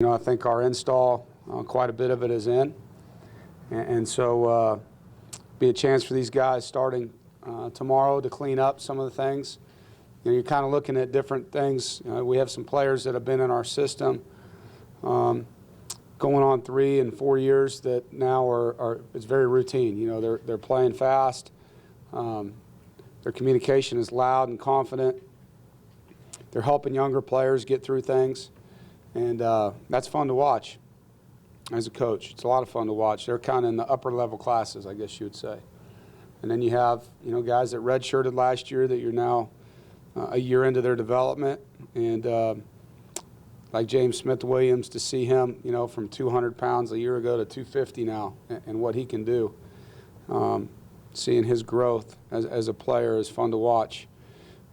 I think our install, quite a bit of it is in, and so be a chance for these guys starting tomorrow to clean up some of the things. You're kind of looking at different things. We have some players that have been in our system going on 3 and 4 years that now are it's very routine. They're playing fast. Their communication is loud and confident. They're helping younger players get through things. And that's fun to watch as a coach. It's a lot of fun to watch. They're kind of in the upper level classes, I guess you would say. And then you have, guys that redshirted last year that you're now a year into their development. And like James Smith-Williams, to see him, from 200 pounds a year ago to 250 now and what he can do. Seeing his growth as a player is fun to watch.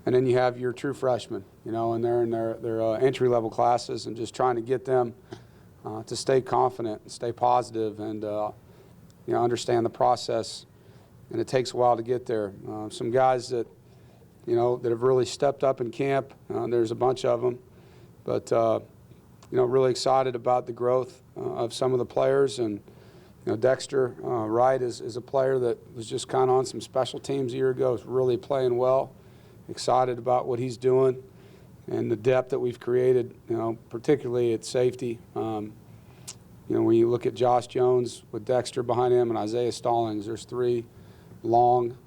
And then you have your true freshmen, and they're in their entry-level classes and just trying to get them to stay confident and stay positive and, understand the process. And it takes a while to get there. Some guys that, that have really stepped up in camp, there's a bunch of them. But, really excited about the growth of some of the players. And, Dexter Wright is a player that was just kind of on some special teams a year ago, is really playing well. Excited about what he's doing and the depth that we've created, particularly at safety. When you look at Josh Jones with Dexter behind him and Isaiah Stallings, there's 3 long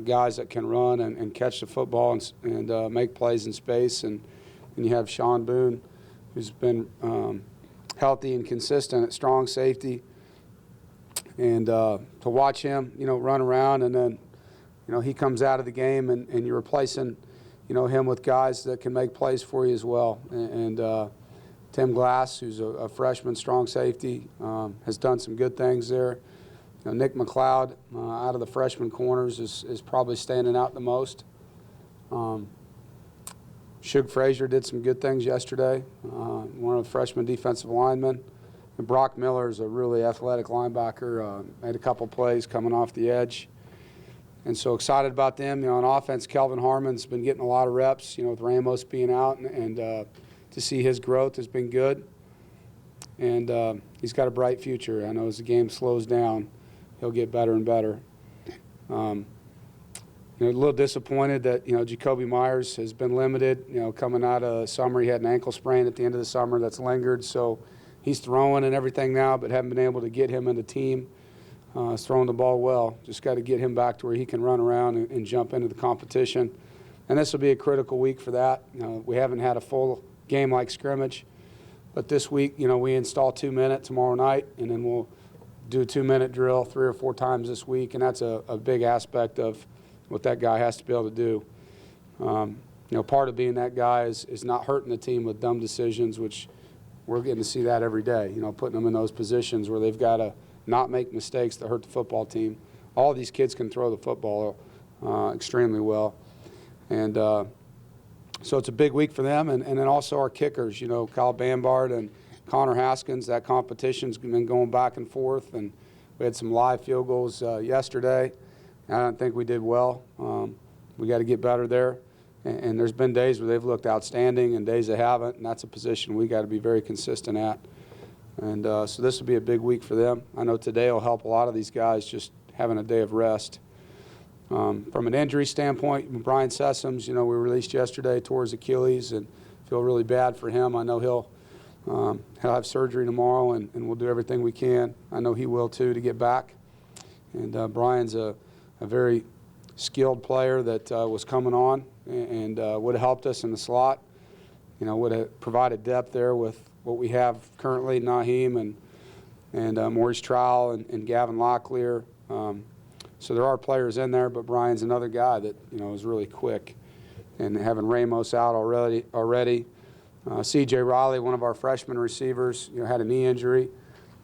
guys that can run and catch the football and make plays in space. And you have Sean Boone, who's been healthy and consistent at strong safety. And to watch him, run around and then he comes out of the game and you're replacing, him with guys that can make plays for you as well. And Tim Glass, who's a freshman strong safety, has done some good things there. Nick McLeod out of the freshman corners is probably standing out the most. Shug Frazier did some good things yesterday, one of the freshman defensive linemen. And Brock Miller is a really athletic linebacker, made a couple plays coming off the edge. And so excited about them. On offense, Kelvin Harmon's been getting a lot of reps, with Ramos being out, and to see his growth has been good. And he's got a bright future. I know as the game slows down, he'll get better and better. A little disappointed that, Jacoby Myers has been limited. Coming out of summer, he had an ankle sprain at the end of the summer that's lingered. So he's throwing and everything now, but haven't been able to get him in the team. He's throwing the ball well. Just got to get him back to where he can run around and jump into the competition. And this will be a critical week for that. We haven't had a full game like scrimmage. But this week, we install 2-minute tomorrow night, and then we'll do a 2-minute drill 3 or 4 times this week. And that's a big aspect of what that guy has to be able to do. Part of being that guy is not hurting the team with dumb decisions, which we're getting to see that every day, putting them in those positions where they've got to not make mistakes that hurt the football team. All of these kids can throw the football extremely well. And so it's a big week for them. And then also our kickers, Kyle Bambard and Connor Haskins. That competition's been going back and forth. And we had some live field goals yesterday. I don't think we did well. We got to get better there. And there's been days where they've looked outstanding and days they haven't. And that's a position we got to be very consistent at. And so this will be a big week for them. I know today will help a lot of these guys just having a day of rest. From an injury standpoint, Brian Sessoms, we released yesterday, tore his Achilles, and feel really bad for him. I know he'll have surgery tomorrow, and we'll do everything we can. I know he will too to get back. And Brian's a very skilled player that was coming on and would have helped us in the slot. Would have provided depth there with what we have currently, Naheem and Maurice Trowell and Gavin Locklear. So there are players in there, but Brian's another guy that, is really quick. And having Ramos out already. C.J. Riley, one of our freshman receivers, had a knee injury.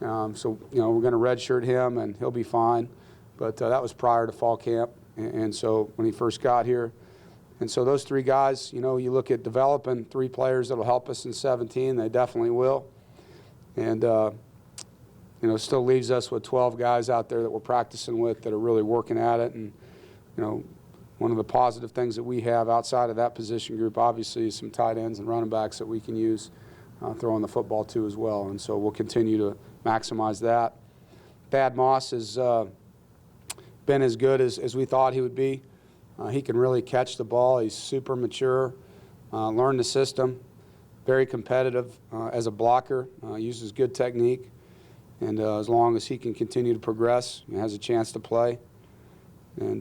So, we're going to redshirt him, and he'll be fine. But that was prior to fall camp, and so when he first got here. And so those 3 guys, you look at developing 3 players that will help us in 17. They definitely will. And, still leaves us with 12 guys out there that we're practicing with that are really working at it. And, one of the positive things that we have outside of that position group, obviously, is some tight ends and running backs that we can use throwing the football to as well. And so we'll continue to maximize that. Thad Moss has been as good as we thought he would be. He can really catch the ball. He's super mature, learned the system, very competitive as a blocker, uses good technique. And as long as he can continue to progress, he has a chance to play. And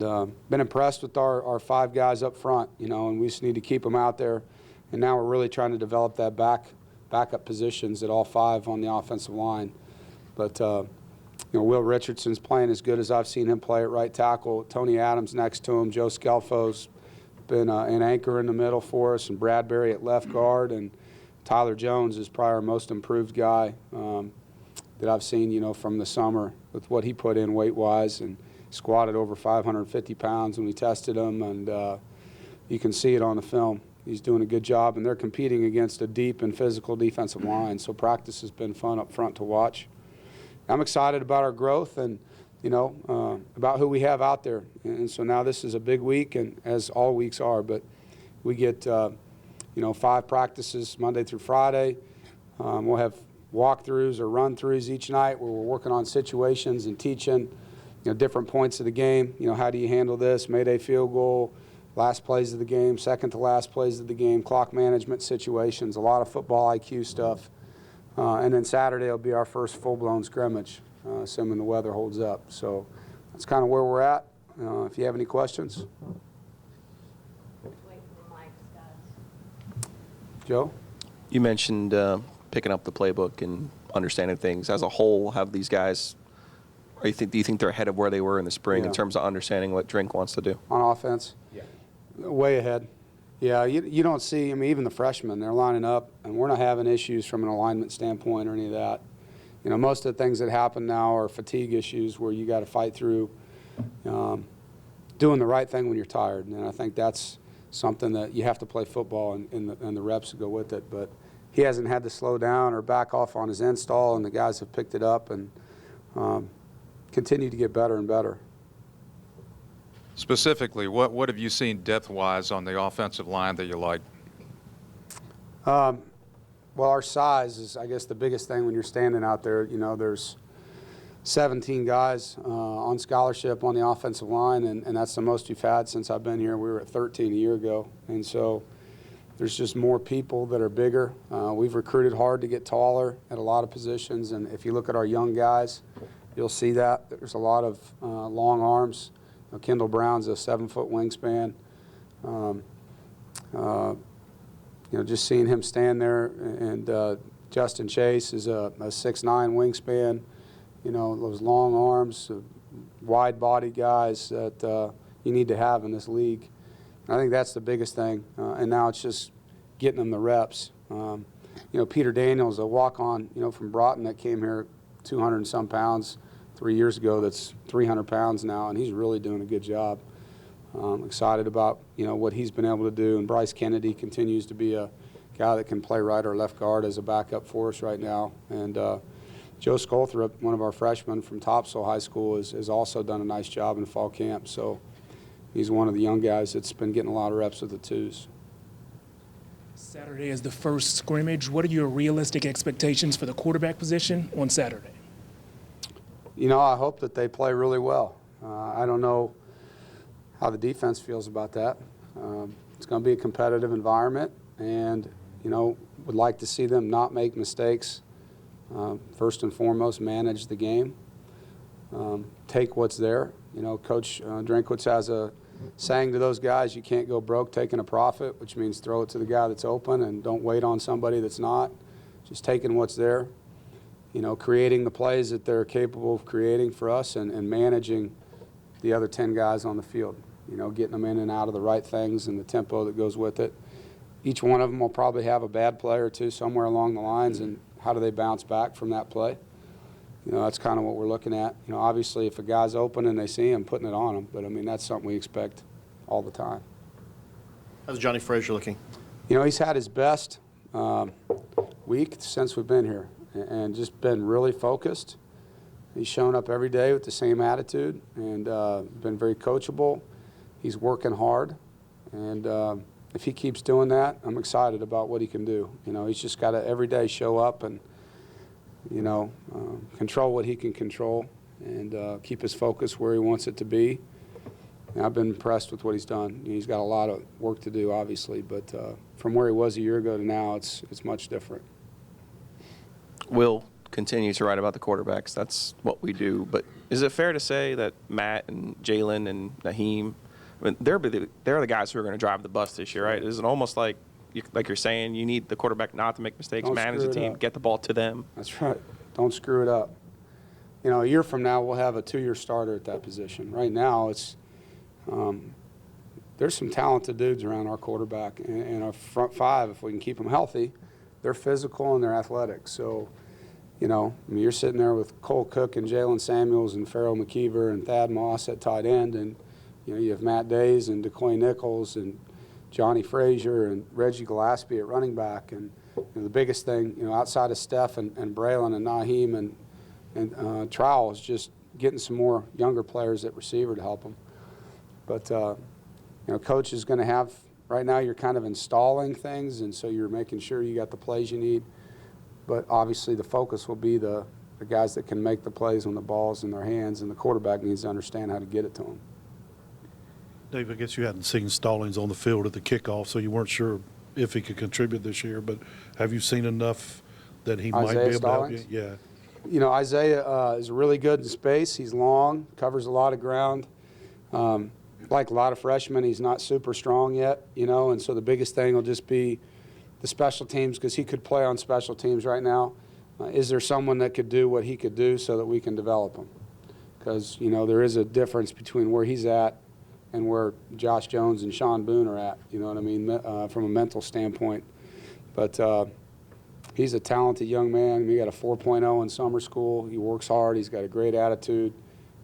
been impressed with our 5 guys up front, and we just need to keep them out there. And now we're really trying to develop that backup positions at all 5 on the offensive line. But Will Richardson's playing as good as I've seen him play at right tackle. Tony Adams next to him. Joe Scelfo's been an anchor in the middle for us, and Bradbury at left guard. And Tyler Jones is probably our most improved guy that I've seen, from the summer with what he put in weight-wise, and squatted over 550 pounds when we tested him, and you can see it on the film. He's doing a good job, and they're competing against a deep and physical defensive line, so practice has been fun up front to watch. I'm excited about our growth and, about who we have out there. And so now this is a big week, and as all weeks are, but we get, 5 practices Monday through Friday. We'll have walkthroughs or run-throughs each night where we're working on situations and teaching, different points of the game. How do you handle this? Mayday field goal, last plays of the game, second to last plays of the game, clock management situations, a lot of football IQ stuff. And then Saturday will be our first full-blown scrimmage, assuming the weather holds up. So that's kind of where we're at. If you have any questions. Joe? You mentioned picking up the playbook and understanding things. As a whole, have these guys, do you think they're ahead of where they were in the spring in terms of understanding what Drink wants to do? On offense? Yeah. Way ahead. Yeah, you don't see, even the freshmen, they're lining up, and we're not having issues from an alignment standpoint or any of that. Most of the things that happen now are fatigue issues where you got to fight through doing the right thing when you're tired. And I think that's something that you have to play football and the reps to go with it. But he hasn't had to slow down or back off on his install, and the guys have picked it up and continue to get better and better. Specifically, what have you seen depth-wise on the offensive line that you like? Well, our size is, I guess, the biggest thing when you're standing out there. There's 17 guys on scholarship on the offensive line, and that's the most we've had since I've been here. We were at 13 a year ago, and so there's just more people that are bigger. We've recruited hard to get taller at a lot of positions, and if you look at our young guys, you'll see that. There's a lot of long arms. Kendall Brown's a 7-foot wingspan. Just seeing him stand there, and Justin Chase is a 6'9" wingspan. Those long arms, wide-bodied guys that you need to have in this league. I think that's the biggest thing, and now it's just getting them the reps. Peter Daniels, a walk-on, from Broughton that came here 200 and some pounds 3 years ago, that's 300 pounds now, and he's really doing a good job. Excited about, what he's been able to do, and Bryce Kennedy continues to be a guy that can play right or left guard as a backup for us right now. And Joe Scolthrop, one of our freshmen from Topsail High School, has also done a nice job in fall camp. So he's one of the young guys that's been getting a lot of reps with the twos. Saturday is the first scrimmage. What are your realistic expectations for the quarterback position on Saturday? I hope that they play really well. I don't know how the defense feels about that. It's going to be a competitive environment, and, would like to see them not make mistakes. First and foremost, manage the game. Take what's there. Coach Drinkwitz has a saying to those guys, you can't go broke taking a profit, which means throw it to the guy that's open and don't wait on somebody that's not. Just taking what's there. Creating the plays that they're capable of creating for us, and managing the other 10 guys on the field. Getting them in and out of the right things and the tempo that goes with it. Each one of them will probably have a bad play or two somewhere along the lines, and how do they bounce back from that play? That's kind of what we're looking at. Obviously, if a guy's open and they see him, putting it on him. But, that's something we expect all the time. How's Johnny Frazier looking? He's had his best week since we've been here, and just been really focused. He's shown up every day with the same attitude, and been very coachable. He's working hard, and if he keeps doing that, I'm excited about what he can do. You know, he's just got to every day show up and, you know, control what he can control and keep his focus where he wants it to be. And I've been impressed with what he's done. He's got a lot of work to do, obviously, but from where he was a year ago to now, it's much different. We'll continue to write about the quarterbacks. That's what we do. But is it fair to say that Matt and Jalen and Naheem, I mean, they're the guys who are going to drive the bus this year, right? Is it almost like you're saying, you need the quarterback not to make mistakes, Don't manage the screw it team, up. get the ball to them? That's right. Don't screw it up. You know, a year from now, we'll have a 2-year starter at that position. Right now, it's there's some talented dudes around our quarterback, and our front five, if we can keep them healthy, they're physical and they're athletic. So, you know, I mean, you're sitting there with Cole Cook and Jalen Samuels and Farrell McKeever and Thad Moss at tight end, and you know, you have Matt Days and DeQuay Nichols and Johnny Frazier and Reggie Gillespie at running back. And you know, the biggest thing, you know, outside of Steph and Braylon and Naheem and Trowell is just getting some more younger players at receiver to help them. But, you know, coach is going to have, right now you're kind of installing things, and so you're making sure you got the plays you need. But obviously the focus will be the guys that can make the plays when the ball's in their hands, and the quarterback needs to understand how to get it to them. Dave, I guess you hadn't seen Stallings on the field at the kickoff, so you weren't sure if he could contribute this year. But have you seen enough that he might be able to help you? Yeah. You know, Isaiah is really good in space. He's long, covers a lot of ground. Like a lot of freshmen, he's not super strong yet, you know, and so the biggest thing will just be the special teams, because he could play on special teams right now. Is there someone that could do what he could do so that we can develop him? Because, you know, there is a difference between where he's at and where Josh Jones and Sean Boone are at, you know what I mean, from a mental standpoint. But he's a talented young man. He got a 4.0 in summer school. He works hard. He's got a great attitude.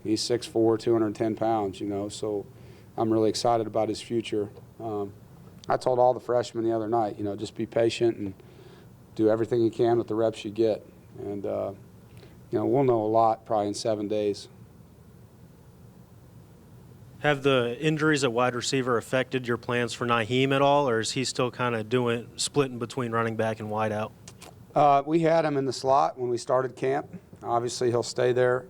He's 6'4", 210 pounds, you know, so I'm really excited about his future. I told all the freshmen the other night, you know, just be patient and do everything you can with the reps you get. And, you know, we'll know a lot probably in 7 days. Have the injuries at wide receiver affected your plans for Naheem at all, or is he still kind of splitting between running back and wide out? We had him in the slot when we started camp. Obviously, he'll stay there,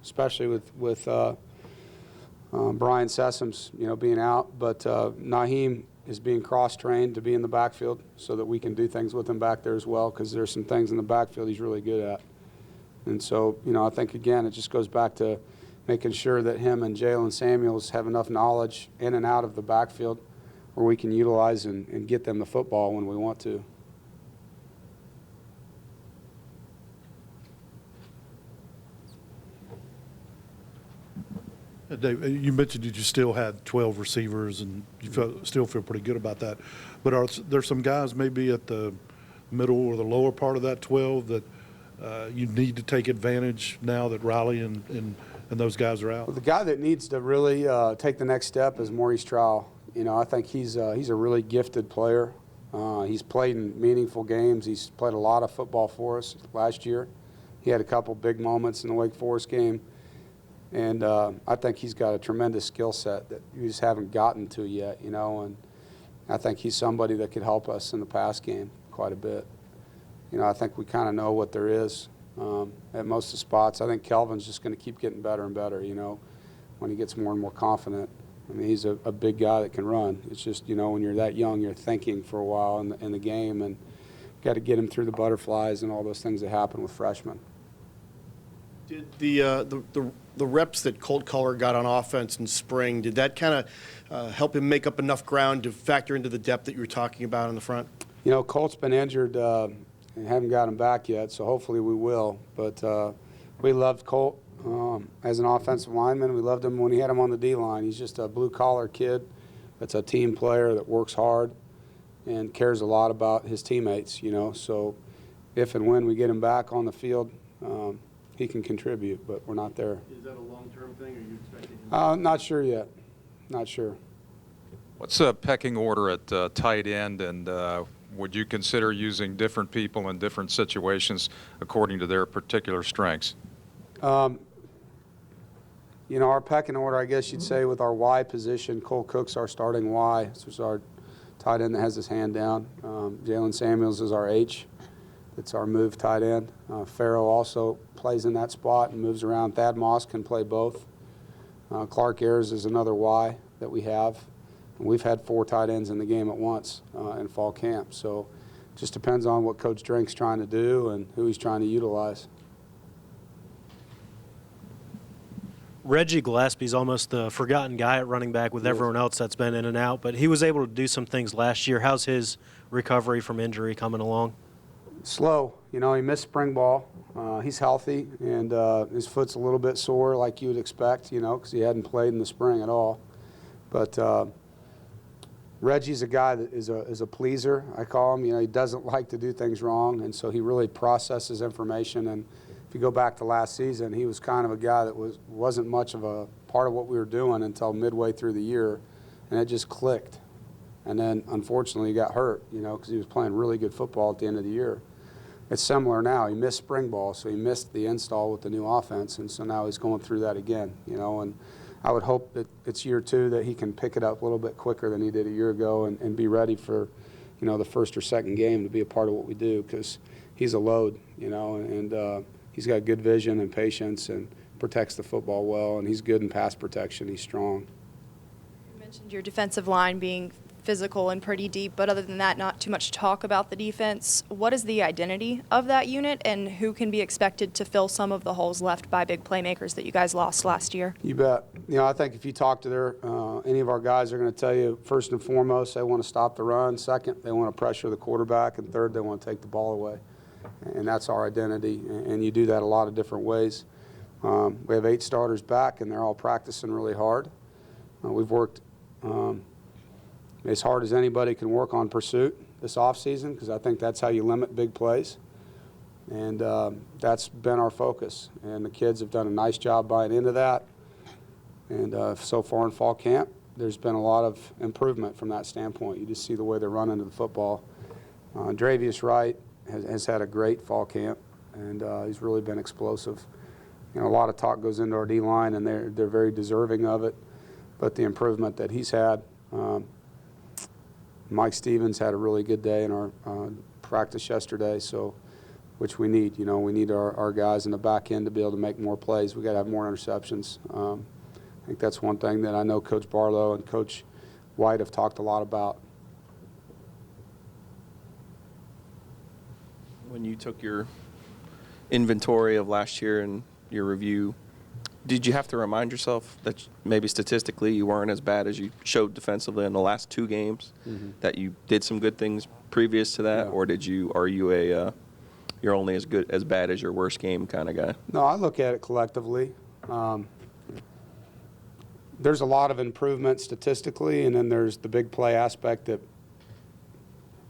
especially with Brian Sessoms, you know, being out. But Naheem is being cross-trained to be in the backfield so that we can do things with him back there as well, because there's some things in the backfield he's really good at. And so, you know, I think, again, it just goes back to making sure that him and Jalen Samuels have enough knowledge in and out of the backfield where we can utilize and get them the football when we want to. Dave, you mentioned that you still had 12 receivers, and you still feel pretty good about that. But are there some guys maybe at the middle or the lower part of that 12 that you need to take advantage now that Riley and those guys are out? Well, the guy that needs to really take the next step is Maurice Trowell. You know, I think he's a really gifted player. He's played in meaningful games. He's played a lot of football for us last year. He had a couple big moments in the Wake Forest game. And I think he's got a tremendous skill set that we just haven't gotten to yet, you know. And I think he's somebody that could help us in the pass game quite a bit. You know, I think we kind of know what there is at most of the spots. I think Kelvin's just going to keep getting better and better, you know, when he gets more and more confident. I mean, he's a big guy that can run. It's just, you know, when you're that young, you're thinking for a while in the game, and got to get him through the butterflies and all those things that happen with freshmen. Did the reps that Colt Culler got on offense in spring, did that kind of help him make up enough ground to factor into the depth that you were talking about in the front? You know, Colt's been injured and haven't got him back yet, so hopefully we will. But we loved Colt as an offensive lineman. We loved him when he had him on the D-line. He's just a blue-collar kid that's a team player that works hard and cares a lot about his teammates, you know. So if and when we get him back on the field, he can contribute, but we're not there. Is that a long-term thing, or are you expecting him? Not sure yet. Not sure. What's the pecking order at tight end, and would you consider using different people in different situations according to their particular strengths? You know, our pecking order, I guess you'd say, with our Y position, Cole Cook's our starting Y. This was our tight end that has his hand down. Jalen Samuels is our H. That's our move tight end. Farrell also plays in that spot and moves around. Thad Moss can play both. Clark Ayers is another Y that we have. And we've had 4 tight ends in the game at once in fall camp. So it just depends on what Coach Drink's trying to do and who he's trying to utilize. Reggie Gillespie's almost the forgotten guy at running back with everyone else that's been in and out, but he was able to do some things last year. How's his recovery from injury coming along? Slow. You know, he missed spring ball. He's healthy, and his foot's a little bit sore like you would expect, you know, because he hadn't played in the spring at all. But Reggie's a guy that is a pleaser, I call him. You know, he doesn't like to do things wrong, and so he really processes information. And if you go back to last season, he was kind of a guy that wasn't much of a part of what we were doing until midway through the year, and it just clicked. And then, unfortunately, he got hurt, you know, because he was playing really good football at the end of the year. It's similar now. He missed spring ball, so he missed the install with the new offense, and so now he's going through that again, you know. And I would hope that it's year 2 that he can pick it up a little bit quicker than he did a year ago and be ready for, you know, the first or second game to be a part of what we do, because he's a load, you know, and he's got good vision and patience and protects the football well, and he's good in pass protection. He's strong. You mentioned your defensive line being physical and pretty deep, but other than that, not too much talk about the defense. What is the identity of that unit, and who can be expected to fill some of the holes left by big playmakers that you guys lost last year? You bet. You know, I think if you talk to any of our guys, are going to tell you, first and foremost, they want to stop the run. Second, they want to pressure the quarterback. And third, they want to take the ball away. And that's our identity, and you do that a lot of different ways. We have 8 starters back, and they're all practicing really hard. We've worked as hard as anybody can work on pursuit this offseason, because I think that's how you limit big plays. And that's been our focus. And the kids have done a nice job buying into that. And so far in fall camp, there's been a lot of improvement from that standpoint. You just see the way they're running to the football. Dravius Wright has had a great fall camp, and he's really been explosive. You know, a lot of talk goes into our D-line, and they're very deserving of it. But the improvement that he's had, Mike Stevens had a really good day in our practice yesterday, so which we need. You know, we need our guys in the back end to be able to make more plays. We got to have more interceptions. I think that's one thing that I know Coach Barlow and Coach White have talked a lot about. When you took your inventory of last year and your review, did you have to remind yourself that maybe statistically you weren't as bad as you showed defensively in the last 2 games, that you did some good things previous to that, or are you you're only as bad as your worst game kind of guy? No, I look at it collectively. There's a lot of improvement statistically, and then there's the big play aspect that,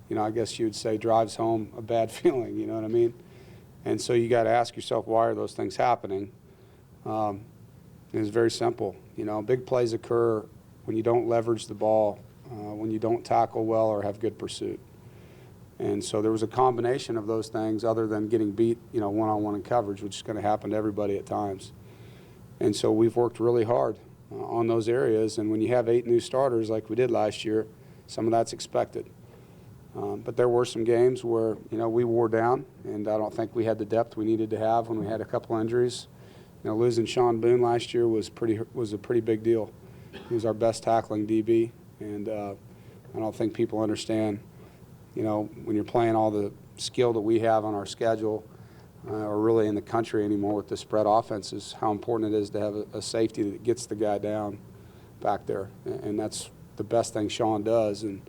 you know, I guess you would say drives home a bad feeling, you know what I mean? And so you got to ask yourself, why are those things happening? It's very simple. You know, big plays occur when you don't leverage the ball, when you don't tackle well or have good pursuit. And so there was a combination of those things other than getting beat, you know, one-on-one in coverage, which is going to happen to everybody at times. And so we've worked really hard on those areas. And when you have 8 new starters like we did last year, some of that's expected. But there were some games where, you know, we wore down, and I don't think we had the depth we needed to have when we had a couple injuries. You know, losing Sean Boone last year was a pretty big deal. He was our best tackling DB, and I don't think people understand, you know, when you're playing all the skill that we have on our schedule, or really in the country anymore with the spread offenses, how important it is to have a safety that gets the guy down back there, and that's the best thing Sean does. And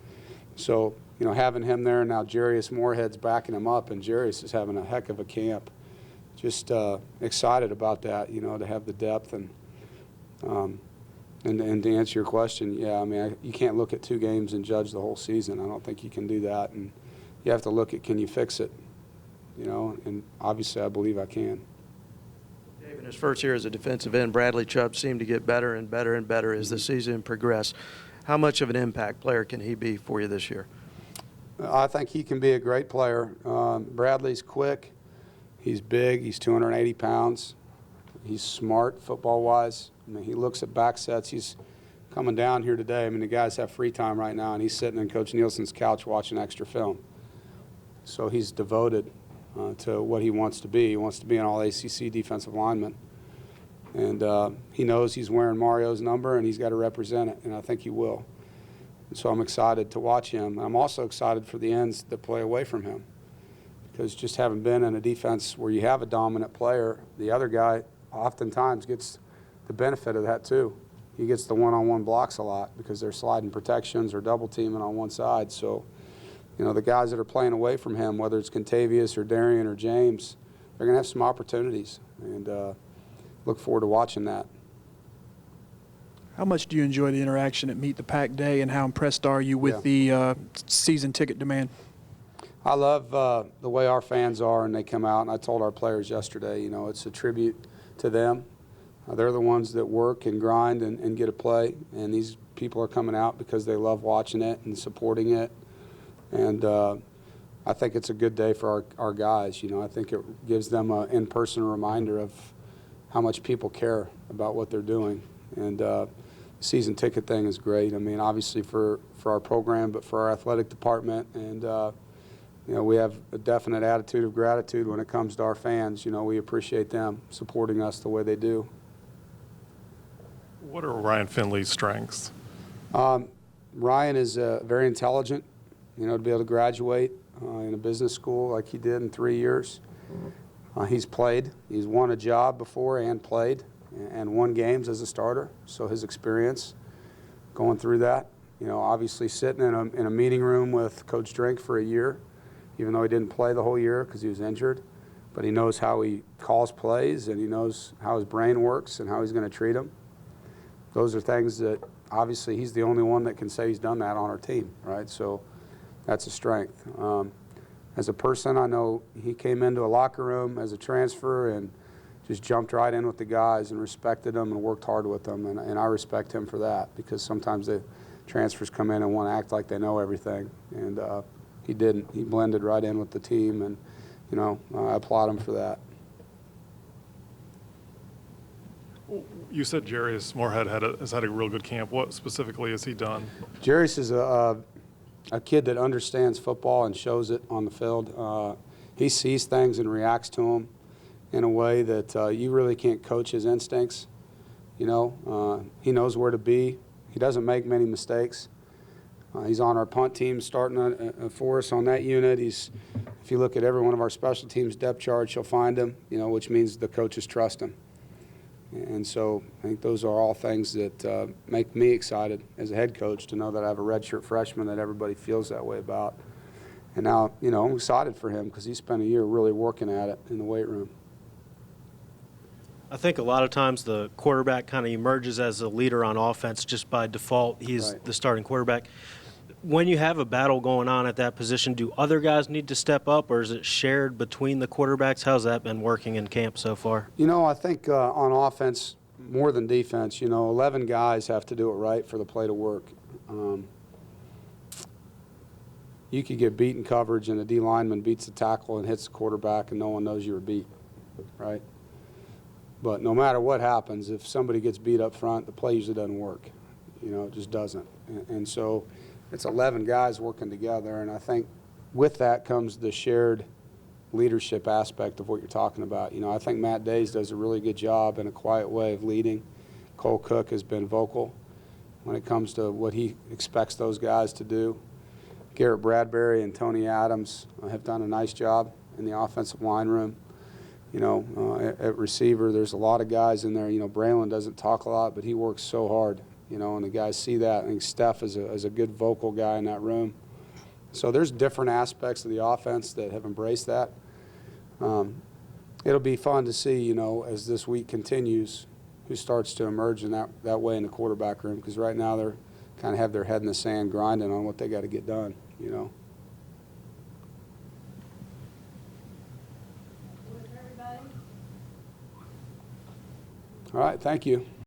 so, you know, having him there, now Jarius Moorhead's backing him up, and Jarius is having a heck of a camp. Just excited about that, you know, to have the depth. And to answer your question, yeah, I mean, you can't look at 2 games and judge the whole season. I don't think you can do that. And you have to look at, can you fix it, you know, and obviously I believe I can. Dave, in his first year as a defensive end, Bradley Chubb seemed to get better and better and better as the season progressed. How much of an impact player can he be for you this year? I think he can be a great player. Bradley's quick. He's big. He's 280 pounds. He's smart football-wise. I mean, he looks at back sets. He's coming down here today, I mean, the guys have free time right now, and he's sitting on Coach Nielsen's couch watching extra film. So he's devoted to what he wants to be. He wants to be an all-ACC defensive lineman. And he knows he's wearing Mario's number, and he's got to represent it, and I think he will. And so I'm excited to watch him. I'm also excited for the ends that play away from him, because just having been in a defense where you have a dominant player, the other guy oftentimes gets the benefit of that too. He gets the one-on-one blocks a lot because they're sliding protections or double teaming on one side. So, you know, the guys that are playing away from him, whether it's Contavious or Doeren or James, they're going to have some opportunities, and look forward to watching that. How much do you enjoy the interaction at Meet the Pack Day, and how impressed are you with the season ticket demand? I love the way our fans are, and they come out, and I told our players yesterday, you know, it's a tribute to them. They're the ones that work and grind and get a play, and these people are coming out because they love watching it and supporting it. And I think it's a good day for our guys. You know, I think it gives them an in-person reminder of how much people care about what they're doing. And the season ticket thing is great. I mean, obviously for our program, but for our athletic department. And, you know, we have a definite attitude of gratitude when it comes to our fans. You know, we appreciate them supporting us the way they do. What are Ryan Finley's strengths? Ryan is very intelligent, you know, to be able to graduate in a business school like he did in 3 years. He's played. He's won a job before and played and won games as a starter. So his experience going through that, you know, obviously sitting in a meeting room with Coach Drink for a year, even though he didn't play the whole year because he was injured. But he knows how he calls plays, and he knows how his brain works and how he's going to treat them. Those are things that obviously he's the only one that can say he's done that on our team, right? So that's a strength. As a person, I know he came into a locker room as a transfer and just jumped right in with the guys and respected them and worked hard with them, and I respect him for that, because sometimes the transfers come in and want to act like they know everything, and he didn't. He blended right in with the team, and, you know, I applaud him for that. You said Jarius Moorhead has had a real good camp. What specifically has he done? Jarius is a kid that understands football and shows it on the field. He sees things and reacts to them in a way that you really can't coach his instincts. You know, he knows where to be. He doesn't make many mistakes. He's on our punt team starting for us on that unit. If you look at every one of our special teams depth charts, you'll find him, you know, which means the coaches trust him. And so I think those are all things that make me excited as a head coach to know that I have a redshirt freshman that everybody feels that way about. And now, you know, I'm excited for him because he spent a year really working at it in the weight room. I think a lot of times the quarterback kind of emerges as a leader on offense just by default. He's Right. the starting quarterback. When you have a battle going on at that position, do other guys need to step up, or is it shared between the quarterbacks? How's that been working in camp so far? You know, I think on offense, more than defense, you know, 11 guys have to do it right for the play to work. You could get beat in coverage, and a D lineman beats the tackle and hits the quarterback, and no one knows you were beat, right? But no matter what happens, if somebody gets beat up front, the play usually doesn't work. You know, it just doesn't. And so it's 11 guys working together, and I think with that comes the shared leadership aspect of what you're talking about. You know, I think Matt Days does a really good job in a quiet way of leading. Cole Cook has been vocal when it comes to what he expects those guys to do. Garrett Bradbury and Tony Adams have done a nice job in the offensive line room. You know, at receiver, there's a lot of guys in there. You know, Braylon doesn't talk a lot, but he works so hard. You know, and the guys see that. I think Steph is a good vocal guy in that room. So there's different aspects of the offense that have embraced that. It'll be fun to see, you know, as this week continues, who starts to emerge in that way in the quarterback room, because right now they're kind of have their head in the sand grinding on what they got to get done, you know. All right, thank you.